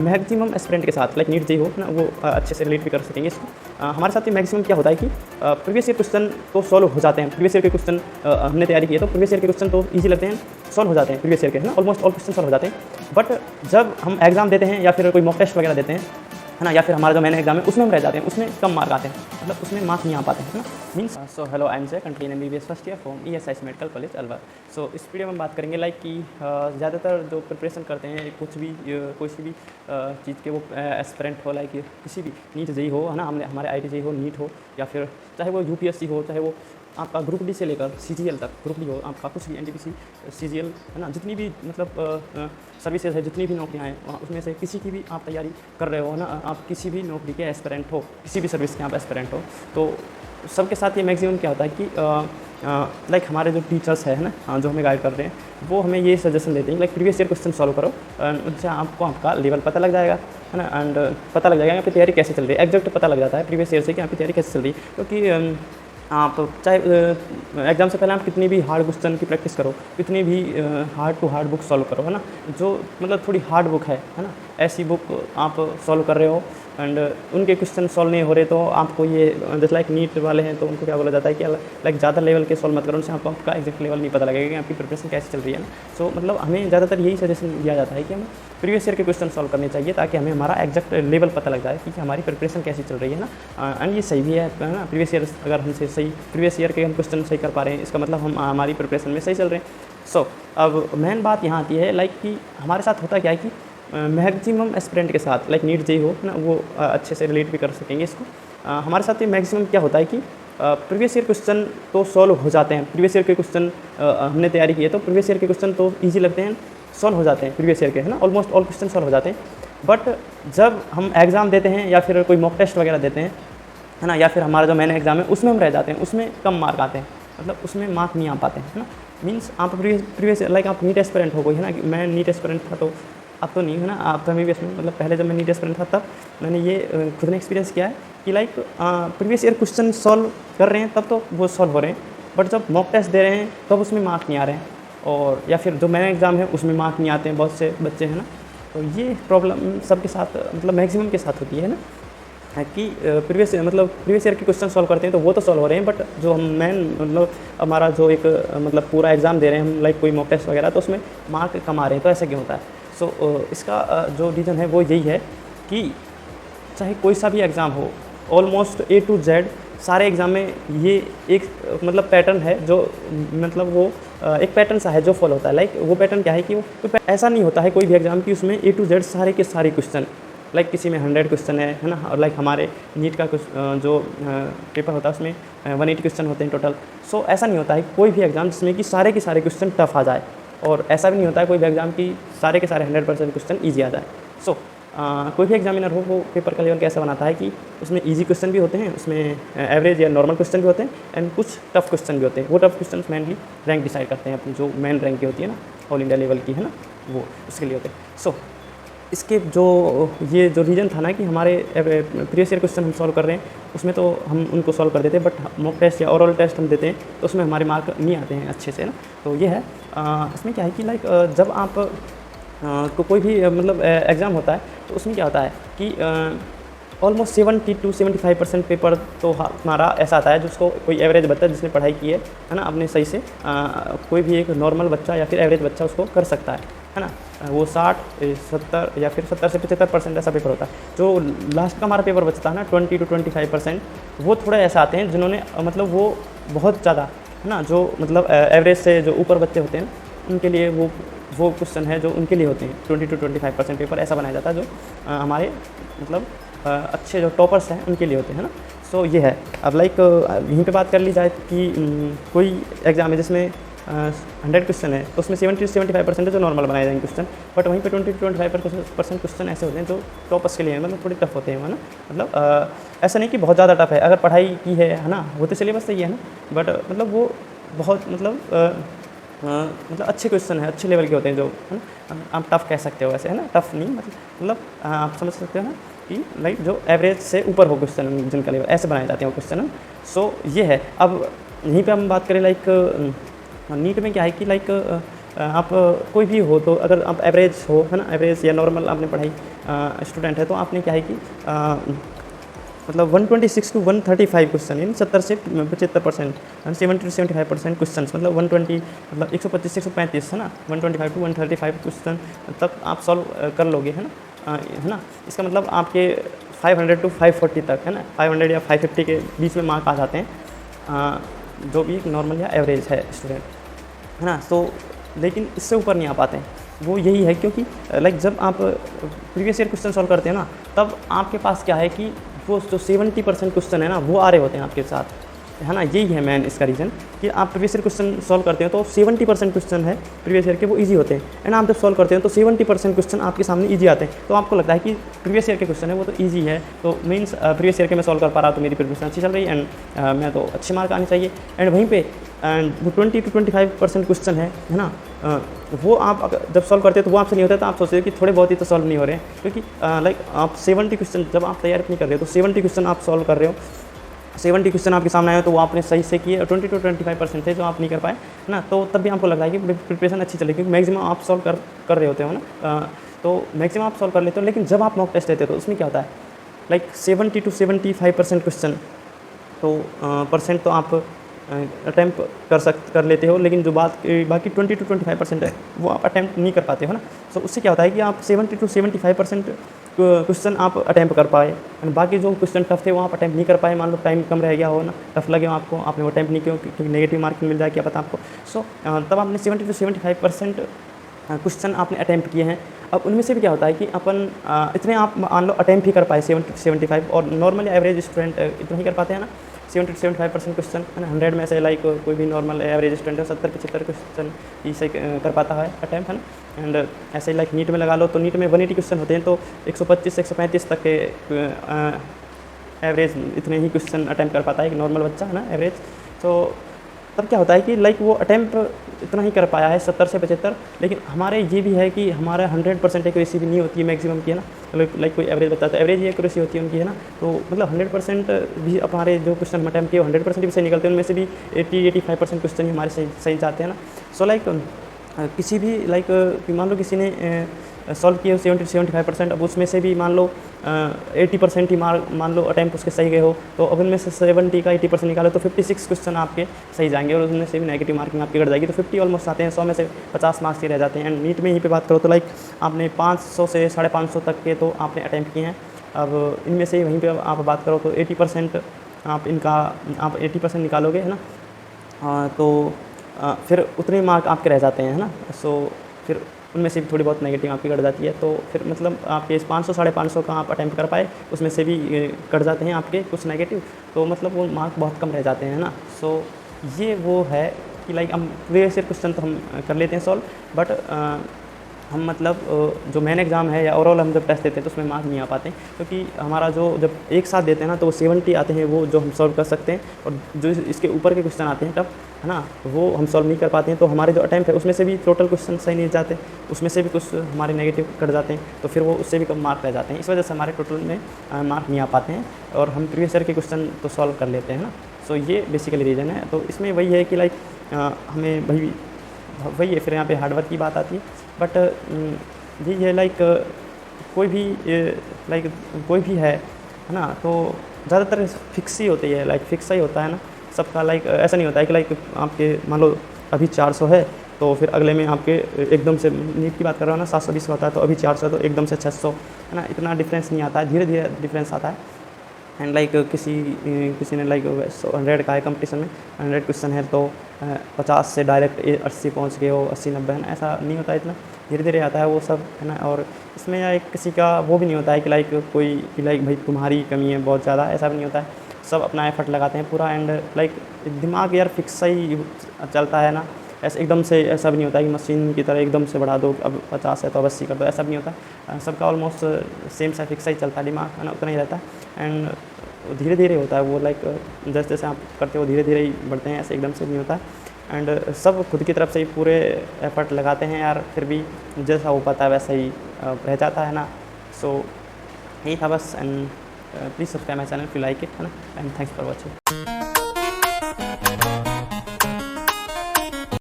Maximum aspirant के साथ like NEET जे हो ना वो अच्छे से रिलेट भी कर सकेंगे इसको। हमारे साथ ये मैक्सिमम क्या होता है कि प्रीवियस ईयर क्वेश्चन तो सॉल्व हो जाते हैं। प्रीवियस ईयर के क्वेश्चन हमने तैयारी की है तो प्रीवियस ईयर के क्वेश्चन तो ईजी लगते हैं, सॉल्व हो जाते हैं प्रीवियस ईयर के, है ना, ऑलमोस्ट ऑल क्वेश्चन सॉल्व हो जाते हैं। बट जब हम एग्जाम देते हैं या फिर कोई मॉक टेस्ट वगैरह देते हैं, है ना, या फिर हमारा जो मैंने एग्जाम है उसमें हम रह जाते हैं, उसमें कम मार्क आते हैं, मतलब उसमें मार्क्स नहीं आ पाते हैं, है ना। Means so hello, I am J continue MBBS first year from ESIS medical college Alwar. So इस वीडियो में हम बात करेंगे लाइक कि ज़्यादातर जो प्रिपरेशन करते हैं कुछ भी कोई सी भी चीज़ के वो एस्पिरेंट हो, लाइक किसी भी नीट जेई हो, है ना, हमारे IIT जेई हो, नीट हो, या फिर चाहे वो UPSC हो, चाहे वो आपका ग्रुप डी से लेकर CGL तक, ग्रुप डी हो आपका कुछ भी, NTPC CGL, है ना, जितनी भी मतलब सर्विसेज है, जितनी भी नौकरियाँ हैं उसमें से किसी की भी आप तैयारी कर रहे हो, है ना, आप किसी भी नौकरी के एस्पिरेंट हो, किसी भी सर्विस के आप एस्पिरेंट हो, तो सबके साथ ये मैक्सिमम क्या होता है कि लाइक हमारे जो टीचर्स है ना, जो हमें गाइड कर रहे हैं वो हमें ये सजेशन देते हैं like previous year question solve करो, उनसे आपको आपका लेवल पता लग जाएगा, है ना, एंड पता लग जाएगा यहाँ पे तैयारी कैसे चल रही है, एग्जैक्ट पता लग जाता है प्रीवियस ईयर से कि यहाँ पे तैयारी कैसे चल रही है। क्योंकि आप चाहे एग्ज़ाम से पहले आप कितनी भी हार्ड क्वेश्चन की प्रैक्टिस करो, कितनी भी hard to hard book solve करो, है ना, जो मतलब थोड़ी हार्ड बुक है ना, ऐसी बुक आप सॉल्व कर रहे हो एंड उनके क्वेश्चन सॉल्व नहीं हो रहे तो आपको ये जैसे लाइक नीट वाले हैं तो उनको क्या बोला जाता है कि लाइक ज़्यादा लेवल के सॉल्व मत करो, उनसे आपको आपका एग्जैक्ट लेवल नहीं पता लगेगा कि आपकी प्रिपरेशन कैसे चल रही है ना। सो मतलब हमें ज़्यादातर यही सजेशन दिया जाता है कि हमें प्रीवियस ईयर के क्वेश्चन सॉल्व करने चाहिए ताकि हमें हमारा एग्जैक्ट लेवल पता लग जाए कि हमारी प्रिपरेशन कैसी चल रही है ना। एंड ये सही भी है ना, प्रीवियस ईयर अगर हमसे सही प्रीवियस ईयर के हम क्वेश्चन सही कर पा रहे हैं इसका मतलब हम हमारी प्रिपरेशन में सही चल रहे हैं। सो अब मेन बात यहाँ आती है लाइक कि हमारे साथ होता क्या है कि मैक्सिमम एस्पिरेंट के साथ लाइक नीट जेई हो ना वो अच्छे से रिलेट भी कर सकेंगे इसको। हमारे साथ ये मैक्सिमम क्या होता है कि प्रीवियस ईयर क्वेश्चन तो सॉल्व हो जाते हैं। प्रीवियस ईयर के क्वेश्चन हमने तैयारी की है तो प्रीवियस ईयर के क्वेश्चन तो ईजी लगते हैं, सॉल्व हो जाते हैं प्रीवियस ईयर के, है ना, ऑलमोस्ट ऑल क्वेश्चन सॉल्व हो जाते हैं। बट जब हम एग्ज़ाम देते हैं या फिर कोई मॉक टेस्ट वगैरह देते हैं, है ना, या फिर हमारा जो मैंने एग्जाम है उसमें हम रह जाते हैं, उसमें कम मार्क आते हैं, मतलब उसमें मार्क नहीं आ पाते हैं, है ना। मीन्स आप प्रीवियस लाइक आप नीट एस्पिरेंट हो कोई, है ना, कि मैं नीट एस्पिरेंट था तो अब तो नहीं, है ना, आप तो MBBS में मतलब पहले जब मैं नीट एस्पिरेंट था तब मैंने ये खुद ने एक्सपीरियंस किया है कि like previous year question solve कर रहे हैं तब तो वो सॉल्व हो रहे हैं, बट जब मॉक टेस्ट दे रहे हैं तब उसमें मार्क नहीं आ रहे हैं, और या फिर जो मेरा एग्ज़ाम है उसमें मार्क नहीं आते हैं बहुत से बच्चे, है ना। तो ये प्रॉब्लम सबके साथ मतलब मैक्सिमम के साथ होती है ना, कि प्रीवियस ईयर के क्वेश्चन सॉल्व करते हैं तो वो तो सॉल्व हो रहे हैं, बट जो हम मेन मतलब हमारा जो एक मतलब पूरा एग्ज़ाम दे रहे हैं हम लाइक कोई मॉक टेस्ट वगैरह तो उसमें मार्क कम आ रहे हैं, तो ऐसा क्यों होता है। सो इसका जो रीज़न है वो यही है कि चाहे कोई सा भी एग्ज़ाम हो, ऑलमोस्ट A to Z सारे एग्ज़ाम में ये एक मतलब पैटर्न है जो मतलब वो एक पैटर्न सा है जो फॉलो होता है। लाइक वो पैटर्न क्या है कि वो ऐसा नहीं होता है कोई भी एग्ज़ाम की उसमें A to Z सारे के सारे क्वेश्चन, लाइक किसी में 100 क्वेश्चन है ना, और लाइक हमारे नीट का जो पेपर होता है उसमें 180 क्वेश्चन होते हैं टोटल। सो ऐसा नहीं होता है कोई भी एग्ज़ाम जिसमें कि सारे के सारे क्वेश्चन टफ आ जाए, और ऐसा भी नहीं होता है कोई भी एग्ज़ाम की सारे के सारे 100% क्वेश्चन ईजी आ जाए। सो कोई भी एग्जामिनर हो वो पेपर का लेवल कैसा बनाता है कि उसमें ईजी क्वेश्चन भी होते हैं, उसमें एवरेज या नॉर्मल क्वेश्चन भी होते हैं, एंड कुछ टफ क्वेश्चन भी होते हैं। वो tough question mainly rank decide करते हैं अपनी जो मेन रैंक की होती है ना, ऑल इंडिया लेवल की, है ना, वो उसके लिए होते हैं। सो इसके जो ये जो रीज़न था ना कि हमारे प्रीवियस ईयर क्वेश्चन हम सॉल्व कर रहे हैं उसमें तो हम उनको सॉल्व कर देते हैं, बट मॉक टेस्ट या ओरल टेस्ट हम देते हैं तो उसमें हमारे मार्क नहीं आते हैं अच्छे से ना। तो ये है इसमें क्या है कि लाइक जब आप कोई भी मतलब एग्ज़ाम होता है तो उसमें क्या होता है कि ऑलमोस्ट 70 to 75% पेपर तो हमारा ऐसा आता है जिसको कोई एवरेज बच्चा जिसने पढ़ाई की है ना, अपने सही से कोई भी एक नॉर्मल बच्चा या फिर एवरेज बच्चा उसको कर सकता है ना। वो 60, 70 या फिर 70 से 75% ऐसा पेपर होता है। जो लास्ट का हमारा पेपर बचता है ना 20 to 25%, वो थोड़े ऐसे आते हैं जिन्होंने मतलब वो बहुत ज़्यादा, है ना, जो मतलब एवरेज से जो ऊपर बच्चे होते हैं ना उनके लिए वो क्वेश्चन है जो उनके लिए होते हैं। 20 to 25% पेपर ऐसा बनाया जाता है जो हमारे मतलब अच्छे जो टॉपर्स हैं उनके लिए होते हैं ना। सो ये है। अब लाइक यहीं पे बात कर ली जाए कि कोई एग्ज़ाम है जिसमें 100 क्वेश्चन है तो उसमें 70 से 75% जो नॉर्मल बनाए जाएंगे क्वेश्चन, बट वहीं पे 20 to 25% क्वेश्चन ऐसे होते हैं जो टॉपर्स के लिए हैं, मतलब थोड़े टफ होते हैं, है ना। मतलब ऐसा नहीं कि बहुत ज़्यादा टफ है, अगर पढ़ाई की है ना, वो तो सिलेबस सही है ना, बट मतलब वो बहुत मतलब अच्छे क्वेश्चन है, अच्छे लेवल के होते हैं जो, है ना, आप टफ़ कह सकते हो वैसे, है ना, टफ़ नहीं मतलब आप समझ सकते हो ना कि लाइक जो एवरेज से ऊपर हो क्वेश्चन जिनका लेवल, ऐसे बनाए जाते हैं वो क्वेश्चन। सो ये है। अब यहीं पे हम बात करें लाइक नीट में क्या है कि लाइक आप कोई भी हो, तो अगर आप एवरेज हो, है ना, एवरेज या नॉर्मल आपने पढ़ाई स्टूडेंट है, तो आपने क्या है कि मतलब 126 टू 135 क्वेश्चन, यानी 70 से 75%, 70 टू 75% क्वेश्चन, मतलब 120, मतलब 125 से 135, है ना, 125 टू 135 क्वेश्चन तक आप सॉल्व कर लोगे, है ना। इसका मतलब आपके 500 टू 540 तक, है ना, 500 या 550 के बीच में मार्क आ जाते हैं, जो भी नॉर्मल या एवरेज है स्टूडेंट, है ना। तो लेकिन इससे ऊपर नहीं आ पाते हैं, वो यही है क्योंकि लाइक जब आप प्रीवियस ईयर क्वेश्चन सॉल्व करते हैं ना, तब आपके पास क्या है कि वो जो 70% क्वेश्चन है ना, वो आ रहे होते हैं आपके साथ, है ना। यही है मैन इसका रीज़न कि आप प्रीवियस ईयर क्वेश्चन सॉल्व करते हैं तो 70% क्वेश्चन है प्रीवियस ईयर के, वो इजी होते हैं, एंड आप जब सॉल्व करते हैं तो 70% क्वेश्चन आपके सामने इजी आते हैं, तो आपको लगता है कि प्रीवियस ईयर के क्वेश्चन है वो तो इजी है, तो मीन्स प्रीवियस ईयर के मैं सॉल्व कर पा रहा, तो मेरी प्रिपरेशन अच्छी चल रही है, एंड मैं तो अच्छे मार्क आने चाहिए। एंड वहीं पे एंड वो 20 टू 25% क्वेश्चन है ना, वो आप जब सॉल्व करते हैं तो वो आपसे नहीं होता है, तो आप सोचते हो कि थोड़े बहुत ही तो सॉल्व नहीं हो रहे हैं, क्योंकि लाइक आप 70 क्वेश्चन जब आप तैयार नहीं कर रहे हो, तो 70 क्वेश्चन आप सॉल्व कर रहे हो, 70 क्वेश्चन आपके सामने आए तो वो आपने सही से किए, और 20 टू 25% थे जो आप नहीं कर पाए, है ना, तो तब भी आपको लग रहा है कि प्रिपरेशन अच्छी चलेगी, क्योंकि मैक्सिमम आप सॉल्व कर रहे होते हो ना, तो मैक्सिमम आप सॉल्व कर लेते हो। लेकिन जब आप मॉक टेस्ट लेते हो तो उसमें क्या होता है, लाइक 70 टू 75% क्वेश्चन तो परसेंट तो आप अटैम्प्ट कर लेते हो, लेकिन जो बाकी 20 टू 25% है वो आप अटैम्प्ट नहीं कर पाते हो ना। तो उससे क्या होता है कि आप 70 टू 75% क्वेश्चन आप अटैम्प्ट कर पाए, एंड बाकी जो क्वेश्चन टफ थे वो आप अटैम्प्ट नहीं कर पाए, मान लो टाइम कम रह गया हो ना, टफ लगे हो आपको, आपने वो अटैम्प्ट नहीं किया क्योंकि नेगेटिव मार्किंग मिल जाए, क्या पता आपको। सो तब आपने 70 टू 75% क्वेश्चन आपने अटैम्प्ट किए हैं। अब उनमें से भी क्या होता है कि अपन इतने आप मान लो अटैम्प्ट ही कर पाए 70 टू 75, और नॉर्मली एवरेज स्टूडेंट इतना ही कर पाते हैं ना, 70 टू 75% क्वेश्चन, है ना। 100 में से लाइक कोई भी नॉर्मल एवरेज स्टूडेंट है 70-75 क्वेश्चन ही सही कर पाता है अटैम्प्ट, है ना। एंड ऐसे ही लाइक नीट में लगा लो, तो नीट में 180 क्वेश्चन होते हैं, तो 125 से 135 तक के एवरेज इतने ही क्वेश्चन अटैम्प्ट कर पाता है एक नॉर्मल बच्चा, है ना, एवरेज। तो तब क्या होता है कि लाइक वो अटैम्प्ट इतना ही कर पाया है 70 से 75, लेकिन हमारे ये भी है कि हमारा 100% एक्यूरेसी भी नहीं होती है मैक्सिमम की, है ना। लाइक कोई एवरेज बताता है, एवरेज एक्यूरेसी होती है उनकी, है ना। तो मतलब 100% भी हमारे जो क्वेश्चन हम अटैम्प्ट किए 100% भी सही निकलते हैं, उनमें से भी 80-85% क्वेश्चन ही हमारे सही जाते हैं ना। सो लाइक किसी भी लाइक मान लो किसी ने सॉल्व किए 70-75%, अब उसमें से भी मान लो 80% ही मान लो अटैम्प्ट उसके सही गए हो, तो अब उनमें से 70 का 80% निकालो तो 56 क्वेश्चन आपके सही जाएंगे, और उनमें से भी नेगेटिव मार्किंग आपकी घट जाएगी, तो 50 ऑलमोस्ट आते हैं, 100 में से 50 मार्क्स ही रह जाते हैं। एंड नीट में यहीं पे बात करो तो लाइक आपने 500 से 550 तक के तो आपने अटैम्प्ट किए हैं। अब इनमें से वहीं पर आप बात करो तो 80% आप 80% निकालोगे, है ना। तो फिर उतने मार्क आपके रह जाते हैं, है ना। सो फिर उनमें से भी थोड़ी बहुत नेगेटिव आपकी कट जाती है, तो फिर मतलब आपके 500-550 का आप अटैम्प्ट कर पाए, उसमें से भी कट जाते हैं आपके कुछ नेगेटिव, तो मतलब वो मार्क बहुत कम रह जाते हैं, है ना। सो ये वो है कि लाइक हम प्रीवियस ईयर क्वेश्चन तो हम कर लेते हैं सॉल्व, बट हम मतलब जो मेन एग्ज़ाम है या ओवरऑल हम जब टेस्ट देते हैं तो उसमें मार्क नहीं आ पाते, क्योंकि हमारा जो जब एक साथ देते हैं ना तो वो 70 आते हैं वो जो हम सॉल्व कर सकते हैं, और जो इसके ऊपर के क्वेश्चन आते हैं टफ, है ना, वो हम सॉल्व नहीं कर पाते हैं। तो हमारे जो अटैम्प्ट है उसमें से भी टोटल क्वेश्चन सही नहीं जाते, उसमें से भी कुछ हमारे नेगेटिव कट जाते हैं, तो फिर वो उससे भी कम मार्क रह जाते हैं, इस वजह से हमारे टोटल में मार्क नहीं आ पाते हैं, और हम प्रीवियस ईयर के क्वेश्चन तो सॉल्व कर लेते हैं ना। सो ये बेसिकली रीज़न है। तो इसमें वही है कि लाइक हमें वही है, फिर यहाँ पे हार्डवर्क की बात आती है, बट यही है लाइक कोई भी है ना, तो ज़्यादातर फिक्स ही होती है, लाइक फिक्स ही होता है ना सबका। लाइक ऐसा नहीं होता है कि लाइक आपके मान लो अभी 400 है तो फिर अगले में आपके एकदम से, नीट की बात कर रहा हूँ ना, 720 का होता है तो अभी 400 है तो एकदम से 600, है ना, इतना डिफरेंस नहीं आता है, धीरे धीरे डिफरेंस आता है। एंड लाइक किसी ने लाइक 100 का है कंपटीशन में, 100 क्वेश्चन है तो 50 से डायरेक्ट 80 पहुँच गए हो, 80-90, है ना, ऐसा नहीं होता, इतना धीरे धीरे आता है वो सब, है ना। और इसमें या किसी का वो भी नहीं होता है कि लाइक कोई कि लाइक भाई तुम्हारी कमी है बहुत ज़्यादा, ऐसा भी नहीं होता है, सब अपना एफर्ट लगाते हैं पूरा। एंड लाइक दिमाग यार फिक्स ही चलता है ना, ऐसे एकदम से ऐसा भी नहीं होता है कि मशीन की तरह एकदम से बढ़ा दो, अब 50 है तो अब 80 कर दो, ऐसा भी नहीं होता है। सबका ऑलमोस्ट सेम सा फिक्स ही चलता है दिमाग, है ना, उतना ही रहता है। एंड धीरे धीरे होता है वो, लाइक जैसे जैसे आप करते हो धीरे धीरे ही बढ़ते हैं, ऐसे एकदम से नहीं होता है। एंड सब खुद की तरफ से ही पूरे एफर्ट लगाते हैं यार, फिर भी जैसा हो पाता है वैसा ही रह जाता है ना। सो यही था बस। And please subscribe my channel if you like it, है ना। And thanks for watching.